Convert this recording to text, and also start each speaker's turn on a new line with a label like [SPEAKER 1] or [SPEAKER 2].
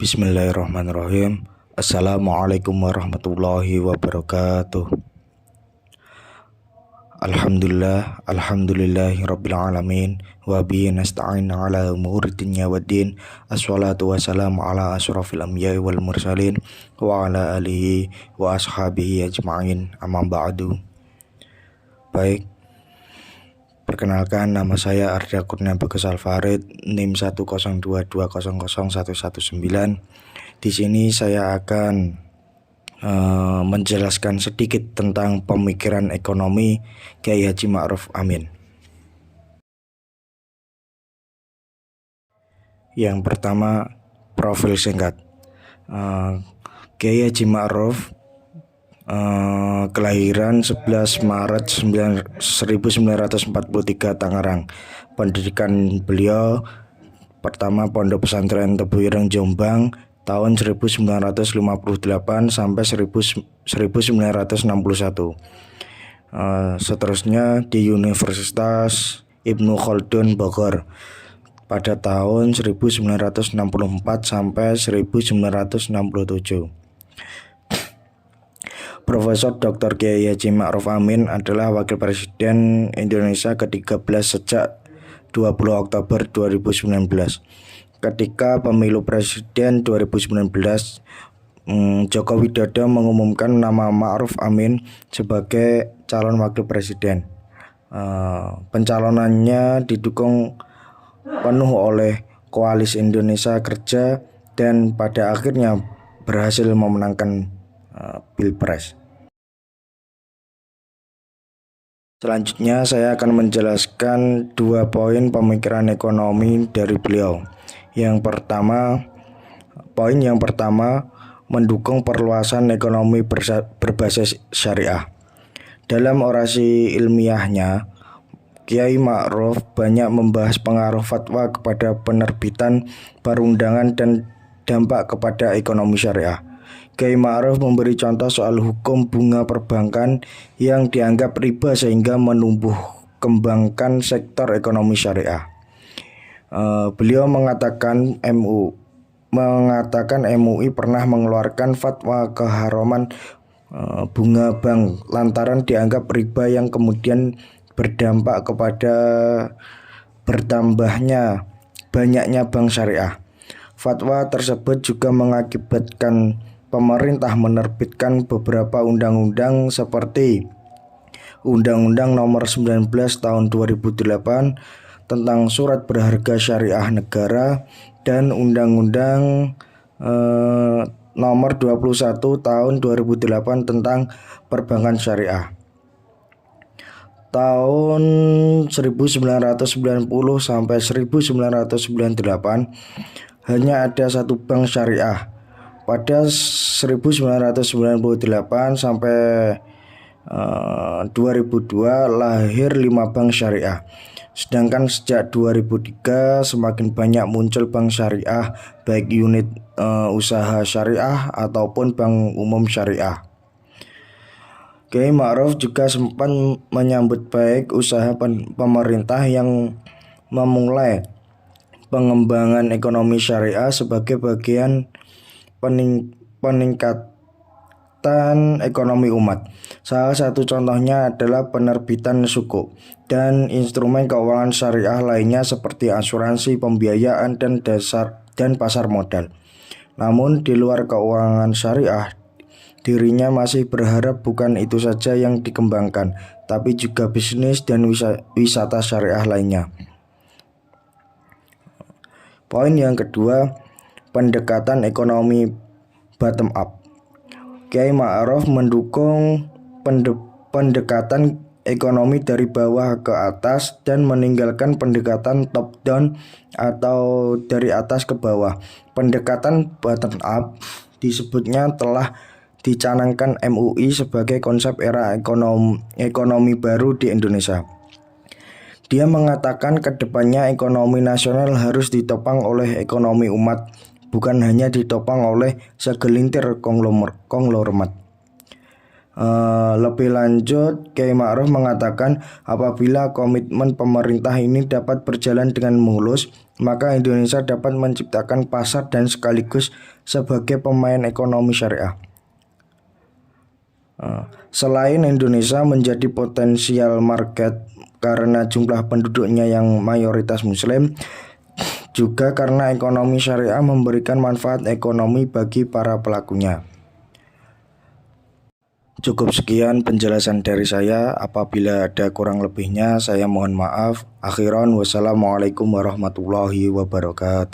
[SPEAKER 1] Bismillahirrahmanirrahim. Assalamualaikum warahmatullahi wabarakatuh. Alhamdulillahirabbil alamin wa bihi nasta'in ala umuri dunya waddin. Assalatu wassalamu ala asyrafil anbiya'i wal mursalin wa ala alihi wa ashabihi ajma'in. Amma ba'du. Baik. Perkenalkan, nama saya Arda Kurnia Bagus Alfarid, NIM 102200119. Di sini saya akan menjelaskan sedikit tentang pemikiran ekonomi Kiai Haji Ma'ruf Amin. Yang pertama, profil singkat. Kiai Haji Ma'ruf kelahiran 11 Maret 1943 Tangerang. Pendidikan beliau pertama Pondok Pesantren Tebu Ireng Jombang tahun 1958 sampai 1961. Seterusnya di Universitas Ibnu Khaldun Bogor pada tahun 1964 sampai 1967. Profesor Dr. Kiai Haji Ma'ruf Amin adalah Wakil Presiden Indonesia ke-13 sejak 20 Oktober 2019. Ketika pemilu presiden 2019, Joko Widodo mengumumkan nama Ma'ruf Amin sebagai calon wakil presiden. Pencalonannya didukung penuh oleh Koalisi Indonesia Kerja dan pada akhirnya berhasil memenangkan Pilpres. Selanjutnya saya akan menjelaskan 2 poin pemikiran ekonomi dari beliau. Poin yang pertama, mendukung perluasan ekonomi berbasis syariah. Dalam orasi ilmiahnya, Kiai Ma'ruf banyak membahas pengaruh fatwa kepada penerbitan perundangan dan dampak kepada ekonomi syariah. Kiai Ma'ruf memberi contoh soal hukum bunga perbankan yang dianggap riba sehingga menumbuh kembangkan sektor ekonomi syariah. Beliau mengatakan MUI pernah mengeluarkan fatwa keharaman bunga bank lantaran dianggap riba yang kemudian berdampak kepada banyaknya bank syariah. Fatwa tersebut juga mengakibatkan pemerintah menerbitkan beberapa undang-undang seperti Undang-Undang Nomor 19 Tahun 2008 tentang Surat Berharga Syariah Negara dan Undang-Undang Nomor 21 Tahun 2008 tentang Perbankan Syariah. Tahun 1990 sampai 1998 hanya ada satu bank syariah. Pada 1998 sampai 2002 lahir 5 bank syariah. Sedangkan sejak 2003 semakin banyak muncul bank syariah, baik unit usaha syariah ataupun bank umum syariah. Kiai Ma'ruf juga sempat menyambut baik usaha pemerintah yang memulai pengembangan ekonomi syariah sebagai bagian peningkatan ekonomi umat. Salah satu contohnya adalah penerbitan sukuk dan instrumen keuangan syariah lainnya seperti asuransi, pembiayaan, dan pasar modal. Namun di luar keuangan syariah, dirinya masih berharap bukan itu saja yang dikembangkan, tapi juga bisnis dan wisata syariah lainnya. Poin yang kedua, pendekatan ekonomi bottom up. Kiai Ma'ruf mendukung pendekatan ekonomi dari bawah ke atas dan meninggalkan pendekatan top down atau dari atas ke bawah. Pendekatan bottom up disebutnya telah dicanangkan MUI sebagai konsep era ekonomi baru di Indonesia. Dia mengatakan kedepannya ekonomi nasional harus ditopang oleh ekonomi umat, bukan hanya ditopang oleh segelintir konglomerat. Lebih lanjut, Kiai Ma'ruf mengatakan apabila komitmen pemerintah ini dapat berjalan dengan mulus, maka Indonesia dapat menciptakan pasar dan sekaligus sebagai pemain ekonomi syariah. Selain Indonesia menjadi potensial market karena jumlah penduduknya yang mayoritas Muslim, juga karena ekonomi syariah memberikan manfaat ekonomi bagi para pelakunya. Cukup sekian penjelasan dari saya. Apabila ada kurang lebihnya, saya mohon maaf. Akhiran, wassalamualaikum warahmatullahi wabarakatuh.